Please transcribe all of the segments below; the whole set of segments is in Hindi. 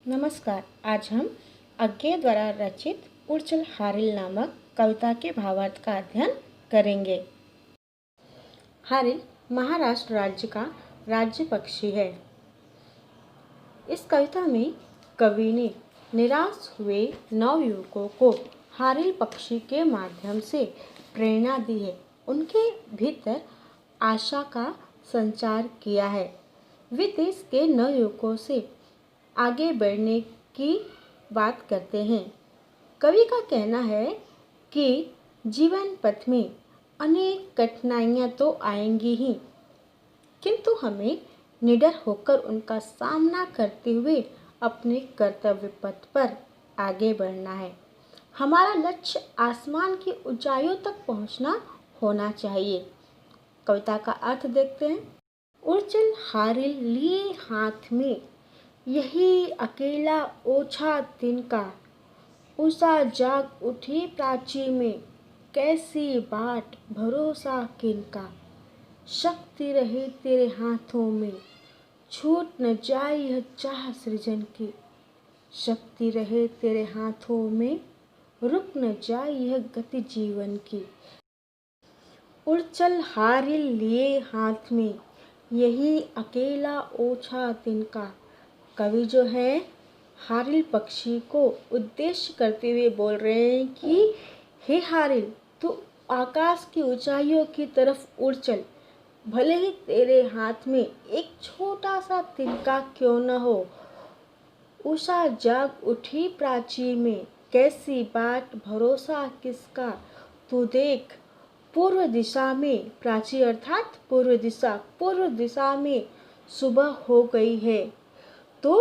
नमस्कार। आज हम अज्ञे द्वारा रचित उड़चल हारिल नामक कविता के भावार्थ का अध्ययन करेंगे। हारिल महाराष्ट्र राज्य का राज्य पक्षी है। इस कविता में कवि ने निराश हुए नवयुवकों को हारिल पक्षी के माध्यम से प्रेरणा दी है। उनके भीतर आशा का संचार किया है। वे देश के नवयुवकों से आगे बढ़ने की बात करते हैं। कवि का कहना है कि जीवन पथ में अनेक कठिनाइयां तो आएंगी ही, किंतु हमें निडर होकर उनका सामना करते हुए अपने कर्तव्य पथ पर आगे बढ़ना है। हमारा लक्ष्य आसमान की ऊंचाइयों तक पहुंचना होना चाहिए। कविता का अर्थ देखते हैं। उड़चल हारिल लिए हाथ में, यही अकेला ओछा तिनका। उषा जाग उठी प्राची में, कैसी बाट भरोसा किनका। शक्ति रहे तेरे हाथों में, छूट न जाए यह चाह सृजन की। शक्ति रहे तेरे हाथों में, रुक न जाए यह गति जीवन की। उड़चल हारिल लिए हाथ में, यही अकेला ओछा तिनका। कवि जो है हारिल पक्षी को उद्देश्य करते हुए बोल रहे हैं कि हे हारिल, तू आकाश की ऊंचाइयों की तरफ उड़ चल। भले ही तेरे हाथ में एक छोटा सा तिनका क्यों न हो। उषा जाग उठी प्राची में, कैसी बाट भरोसा किसका। तू देख पूर्व दिशा में, प्राची अर्थात पूर्व दिशा में सुबह हो गई है। तो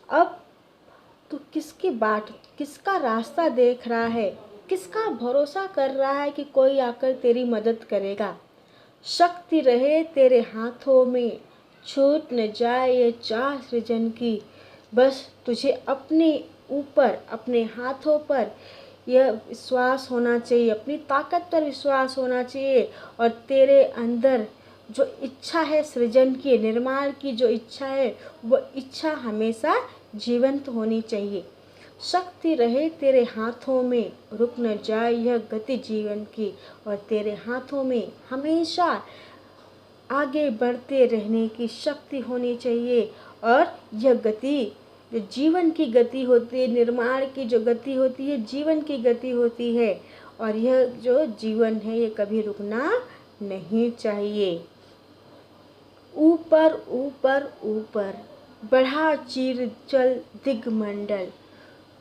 अब तू किसकी बाट, किसका रास्ता देख रहा है, किसका भरोसा कर रहा है कि कोई आकर तेरी मदद करेगा। शक्ति रहे तेरे हाथों में, छूट न जाए ये चाह सृजन की। बस तुझे अपने ऊपर, अपने हाथों पर यह विश्वास होना चाहिए, अपनी ताकत पर विश्वास होना चाहिए और तेरे अंदर जो इच्छा है सृजन की, निर्माण की जो इच्छा है, वह इच्छा हमेशा जीवंत होनी चाहिए। शक्ति रहे तेरे हाथों में, रुक न जाए यह गति जीवन की। और तेरे हाथों में हमेशा आगे बढ़ते रहने की शक्ति होनी चाहिए। और यह गति जो जीवन की गति होती है, निर्माण की जो गति होती है, जीवन की गति होती है। और यह जो जीवन है ये कभी रुकना नहीं चाहिए। ऊपर ऊपर ऊपर बढ़ा चीर चल दिगमंडल।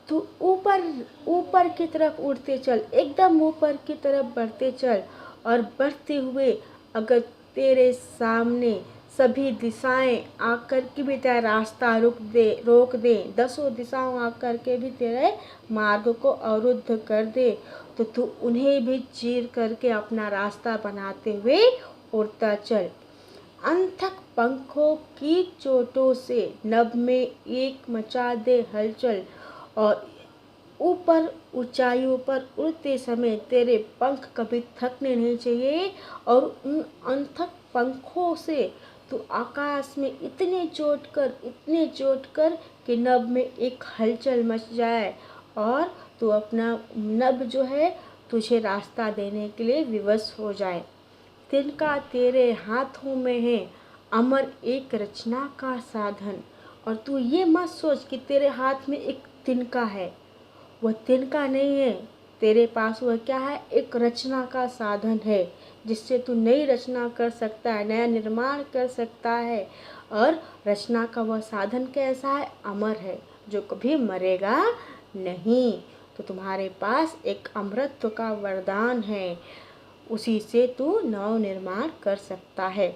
तू ऊपर ऊपर की तरफ उड़ते चल, एकदम ऊपर की तरफ बढ़ते चल। और बढ़ते हुए अगर तेरे सामने सभी दिशाएं आकर के भी तेरा रास्ता रोक दे, दसों दिशाओं आकर के भी तेरे मार्ग को अवरुद्ध कर दे, तो तू उन्हें भी चीर करके अपना रास्ता बनाते हुए उड़ता चल। अनथक पंखों की चोटों से नभ में एक मचा दे हलचल। और ऊपर ऊंचाइयों पर उड़ते समय तेरे पंख कभी थकने नहीं चाहिए। और उन अनथक पंखों से तू आकाश में इतने चोट कर कि नभ में एक हलचल मच जाए और तू अपना नभ जो है तुझे रास्ता देने के लिए विवश हो जाए। तिनका तेरे हाथों में है, अमर एक रचना का साधन। और तू ये मत सोच कि तेरे हाथ में एक तिनका है, वह तिनका नहीं है। तेरे पास वह क्या है, एक रचना का साधन है, जिससे तू नई रचना कर सकता है, नया निर्माण कर सकता है। और रचना का वह साधन कैसा है, अमर है, जो कभी मरेगा नहीं। तो तुम्हारे पास एक अमरत्व का वरदान है, उसी से तू नव निर्माण कर सकता है।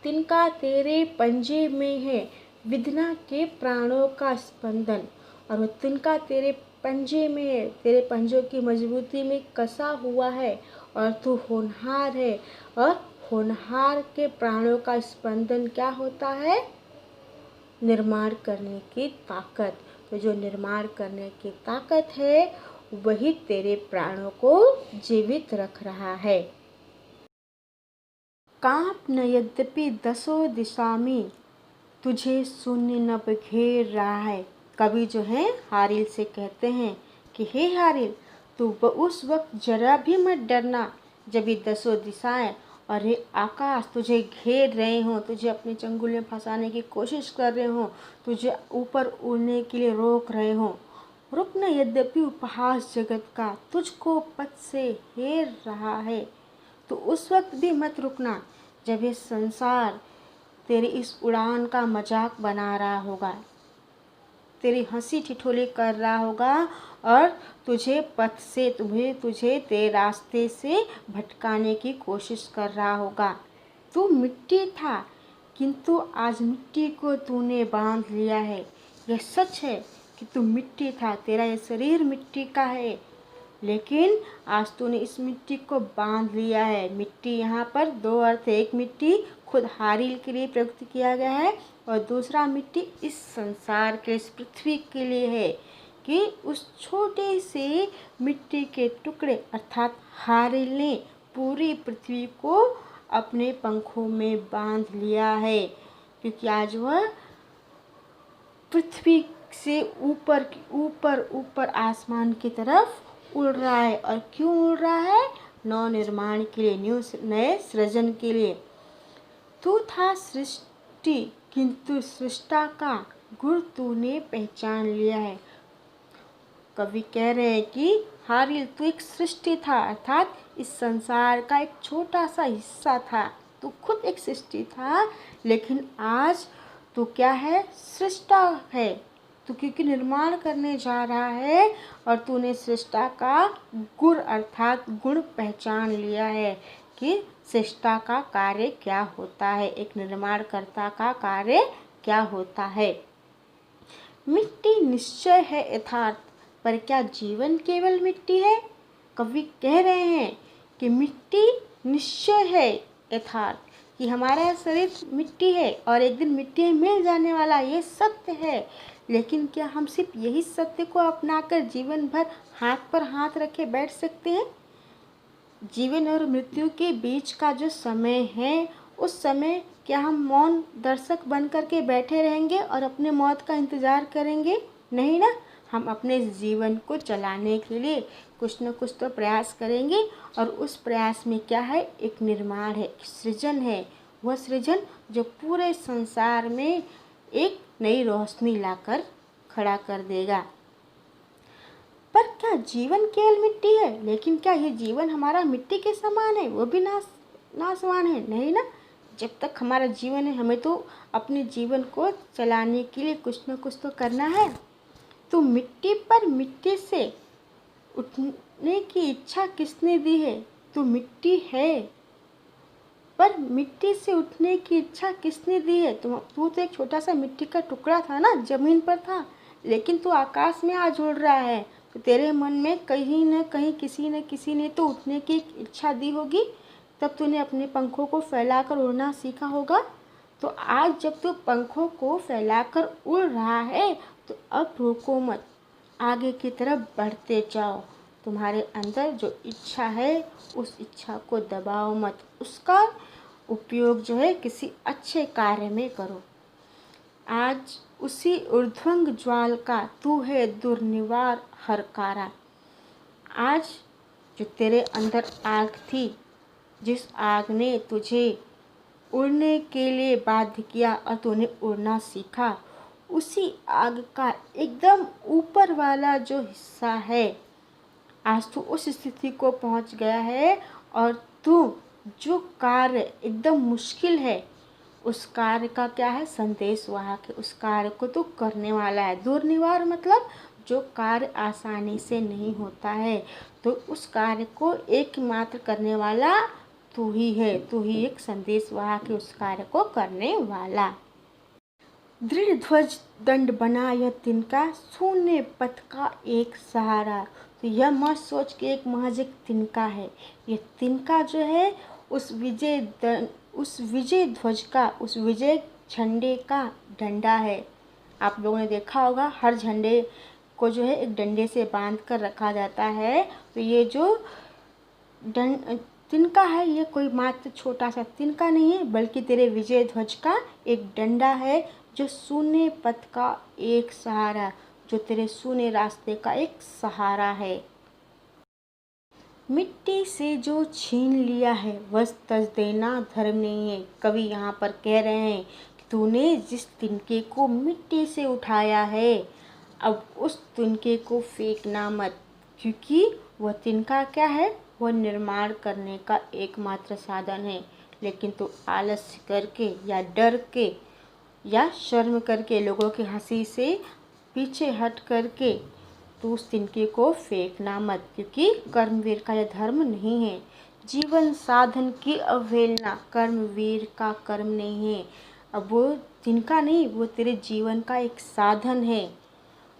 तिनका तेरे पंजे में है, विधना के प्राणों का स्पंदन। और वह तिनका तेरे पंजे में है, तेरे पंजों की मजबूती में कसा हुआ है। और तू होनहार है, और होनहार के प्राणों का स्पंदन क्या होता है, निर्माण करने की ताकत। तो जो निर्माण करने की ताकत है वही तेरे प्राणों को जीवित रख रहा है। कांप न यद्यपि दसों दिशा में, तुझे शून्य न घेर रहा है। कवि जो है हारिल से कहते हैं कि हे हारिल, तू उस वक्त जरा भी मत डरना जब ये 10 दिशाएं और ये आकाश तुझे घेर रहे हों, तुझे अपने चंगुल में फंसाने की कोशिश कर रहे हों, तुझे ऊपर उड़ने के लिए रोक रहे हों। रुक न, यद्यपि उपहास जगत का तुझको पथ से हेर रहा है, तो उस वक्त भी मत रुकना जब ये संसार तेरी इस उड़ान का मजाक बना रहा होगा, तेरी हंसी ठिठोली कर रहा होगा और तुझे पथ से तुझे तेरे रास्ते से भटकाने की कोशिश कर रहा होगा। तू मिट्टी था, किंतु आज मिट्टी को तूने बांध लिया है। यह सच है कि तू मिट्टी था, तेरा ये शरीर मिट्टी का है, लेकिन आज तूने इस मिट्टी को बांध लिया है। मिट्टी यहाँ पर 2 अर्थ है। एक मिट्टी खुद हारिल के लिए प्रयुक्त किया गया है और दूसरा मिट्टी इस संसार के, इस पृथ्वी के लिए है कि उस छोटे से मिट्टी के टुकड़े अर्थात हारिल ने पूरी पृथ्वी को अपने पंखों में बांध लिया है, क्योंकि आज वह पृथ्वी से ऊपर ऊपर ऊपर आसमान की तरफ उड़ रहा है। और क्यों उड़ रहा है? नव निर्माण के लिए, नए सृजन के लिए। तू था सृष्टि, किंतु सृष्टा का गुण तूने पहचान लिया है। कवि कह रहे हैं कि हारिल, तू एक सृष्टि था, अर्थात इस संसार का एक छोटा सा हिस्सा था। तू खुद एक सृष्टि था, लेकिन आज तू क्या है? सृष्टा है। तू क्योंकि निर्माण करने जा रहा है और तूने सृष्टा का गुण अर्थात गुण पहचान लिया है कि सृष्टा का कार्य क्या होता है, एक निर्माणकर्ता का कार्य क्या होता है। मिट्टी निश्चय है यथार्थ, पर क्या जीवन केवल मिट्टी है? कवि कह रहे हैं कि मिट्टी निश्चय है यथार्थ, कि हमारा शरीर मिट्टी है और एक दिन मिट्टी में मिल जाने वाला, ये सत्य है। लेकिन क्या हम सिर्फ यही सत्य को अपनाकर जीवन भर हाथ पर हाथ रखे बैठ सकते हैं? जीवन और मृत्यु के बीच का जो समय है, उस समय क्या हम मौन दर्शक बन कर के बैठे रहेंगे और अपने मौत का इंतज़ार करेंगे? नहीं ना। हम अपने जीवन को चलाने के लिए कुछ न कुछ तो प्रयास करेंगे और उस प्रयास में क्या है? एक निर्माण है, एक सृजन है। वह सृजन जो पूरे संसार में एक नई रोशनी लाकर खड़ा कर देगा। पर क्या जीवन केवल मिट्टी है? लेकिन क्या ये जीवन हमारा मिट्टी के समान है? वो भी नासवान है? नहीं ना। जब तक हमारा जीवन है, हमें तो अपने जीवन को चलाने के लिए कुछ न कुछ तो करना है। तो मिट्टी पर मिट्टी से उठने की इच्छा किसने दी है? तू मिट्टी है, पर मिट्टी से उठने की इच्छा किसने दी है? तू तो एक छोटा सा मिट्टी का टुकड़ा था ना, जमीन पर था, लेकिन तू आकाश में आज उड़ रहा है। तो तेरे मन में कहीं न कहीं किसी न किसी ने तो उठने की इच्छा दी होगी, तब तूने अपने पंखों को फैलाकर उड़ना सीखा होगा। तो आज जब तू पंखों को फैलाकर उड़ रहा है, तो अब रुको मत, आगे की तरफ बढ़ते जाओ। तुम्हारे अंदर जो इच्छा है, उस इच्छा को दबाओ मत, उसका उपयोग जो है किसी अच्छे कार्य में करो। आज उसी ऊर्ध्वंग ज्वाल का तू है दुर्निवार हरकारा। आज जो तेरे अंदर आग थी, जिस आग ने तुझे उड़ने के लिए बाध्य किया और तूने उड़ना सीखा, उसी आग का एकदम ऊपर वाला जो हिस्सा है, आज तू उस स्थिति को पहुंच गया है और तू जो कार्य एकदम मुश्किल है, उस कार्य का क्या है? संदेश वाहक है। उस कार्य को तू करने वाला है। दुर्निवार मतलब जो कार्य आसानी से नहीं होता है, तो उस कार्य को एकमात्र करने वाला तू ही है। तू ही एक संदेश वाहक है, उस कार्य को करने वाला। दृढ़ ध्वज दंड बना यह तिनका, शून्य पथ का एक सहारा। तो यह मत सोच के एक महज एक तिनका है। यह तिनका जो है उस विजय ध्वज का, उस विजय झंडे का डंडा है। आप लोगों ने देखा होगा, हर झंडे को जो है एक डंडे से बांध कर रखा जाता है। तो ये जो तिनका है, ये कोई मात्र छोटा सा तिनका नहीं है, बल्कि तेरे विजय ध्वज का एक डंडा है, जो शून्य पथ का एक सहारा। जो तेरे सूने रास्ते का एक सहारा है। मिट्टी से जो छीन लिया है वह तज देना धर्म नहीं है। कवि यहाँ पर कह रहे हैं कि तूने जिस तिनके को मिट्टी से उठाया है, अब उस तिनके को फेंकना मत, क्योंकि वह तिनका क्या है, वह निर्माण करने का एकमात्र साधन है। लेकिन तू आलस्य करके या डर के या शर्म करके, लोगों की हंसी से पीछे हट करके तू उस तिनके को फेंकना मत, क्योंकि कर्मवीर का यह धर्म नहीं है। जीवन साधन की अवहेलना कर्मवीर का कर्म नहीं है। अब वो तिनका नहीं, वो तेरे जीवन का एक साधन है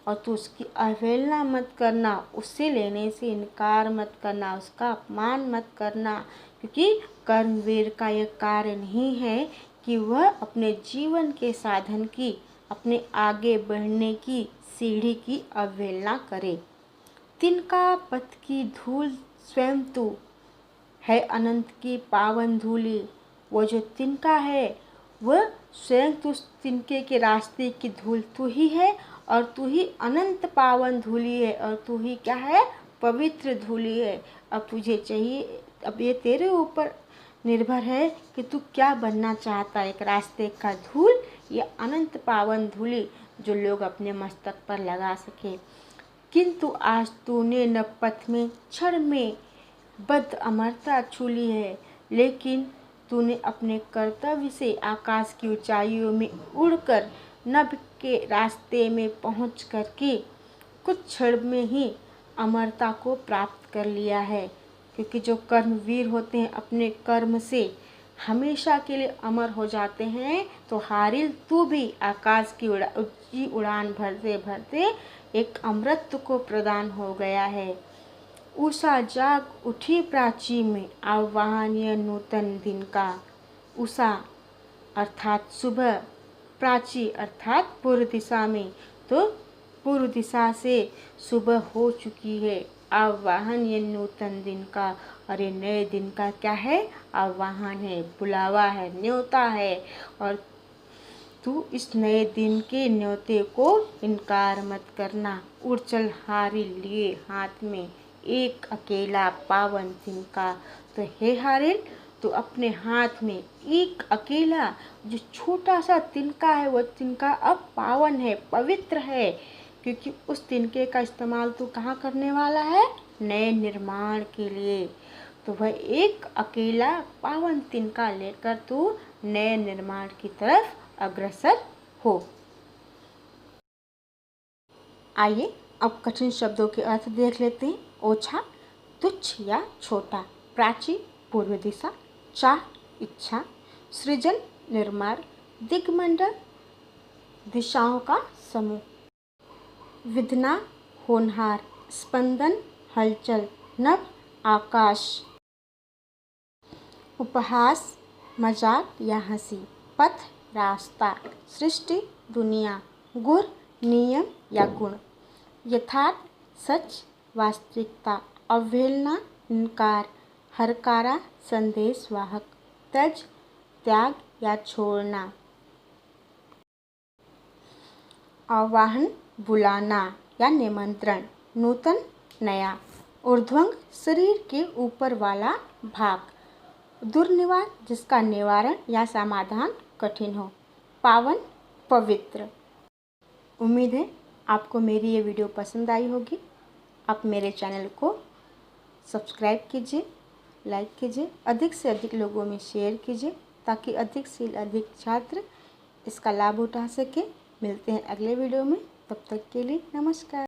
और तू उसकी अवहेलना मत करना, उससे लेने से इनकार मत करना, उसका अपमान मत करना, क्योंकि कर्मवीर का यह कार्य नहीं है कि वह अपने जीवन के साधन की, अपने आगे बढ़ने की सीढ़ी की अवहेलना करे। तिनका पथ की धूल स्वयं तू है, अनंत की पावन धूली। वो जो तिनका है वह स्वयं तू, तिनके के रास्ते की धूल तू ही है और तू ही अनंत पावन धूली है और तू ही क्या है, पवित्र धूली है। अब तुझे चाहिए, अब ये तेरे ऊपर निर्भर है कि तू क्या बनना चाहता है, एक रास्ते का धूल या अनंत पावन धूली जो लोग अपने मस्तक पर लगा सके। किंतु आज तूने न पथ में क्षण में बद अमरता छू ली है, लेकिन तूने अपने कर्तव्य से आकाश की ऊंचाइयों में उड़कर नभ के रास्ते में पहुंच करके कुछ क्षण में ही अमरता को प्राप्त कर लिया है। क्योंकि जो कर्मवीर होते हैं अपने कर्म से हमेशा के लिए अमर हो जाते हैं। तो हारिल तू भी आकाश की ऊंची उड़ान भरते भरते एक अमृत को प्रदान हो गया है। उषा जाग उठी प्राची में, आह्वान यह नूतन दिन का। उषा अर्थात सुबह, प्राची अर्थात पूर्व दिशा में, तो पूर्व दिशा से सुबह हो चुकी है। आह्वान ये नूतन दिन का, और ये नए दिन का क्या है, आह्वान है, बुलावा है, न्योता है। और तू इस नए दिन के न्योते को इनकार मत करना। उड़ चल हारी लिए हाथ में एक अकेला पावन तिनका। तो हे हारिल, तो अपने हाथ में एक अकेला जो छोटा सा तिनका है, वह तिनका अब पावन है, पवित्र है, क्योंकि उस तिनके का इस्तेमाल तू कहाँ करने वाला है, नए निर्माण के लिए। तो वह एक अकेला पावन तिनका लेकर तू नए निर्माण की तरफ अग्रसर हो। आइए अब कठिन शब्दों के अर्थ देख लेते हैं। ओछा तुच्छ या छोटा, प्राची पूर्व दिशा, चाह इच्छा, सृजन निर्माण, दिग्मंडल दिशाओं का समूह, विधना होनहार, स्पंदन हलचल, नभ आकाश, उपहास मजाक या हंसी, पथ रास्ता, सृष्टि दुनिया, गुर नियम या गुण, यथार्थ सच वास्तविकता, अवहेलना इनकार, हरकारा संदेश वाहक, त्यज त्याग या छोड़ना, आवाहन बुलाना या निमंत्रण, नूतन नया, ऊर्ध्वंग शरीर के ऊपर वाला भाग, दुर्निवार जिसका निवारण या समाधान कठिन हो, पावन पवित्र। उम्मीद है आपको मेरी ये वीडियो पसंद आई होगी। आप मेरे चैनल को सब्सक्राइब कीजिए, लाइक कीजिए, अधिक से अधिक लोगों में शेयर कीजिए, ताकि अधिक से अधिक छात्र इसका लाभ उठा सके। मिलते हैं अगले वीडियो में, तब तक के लिए नमस्कार।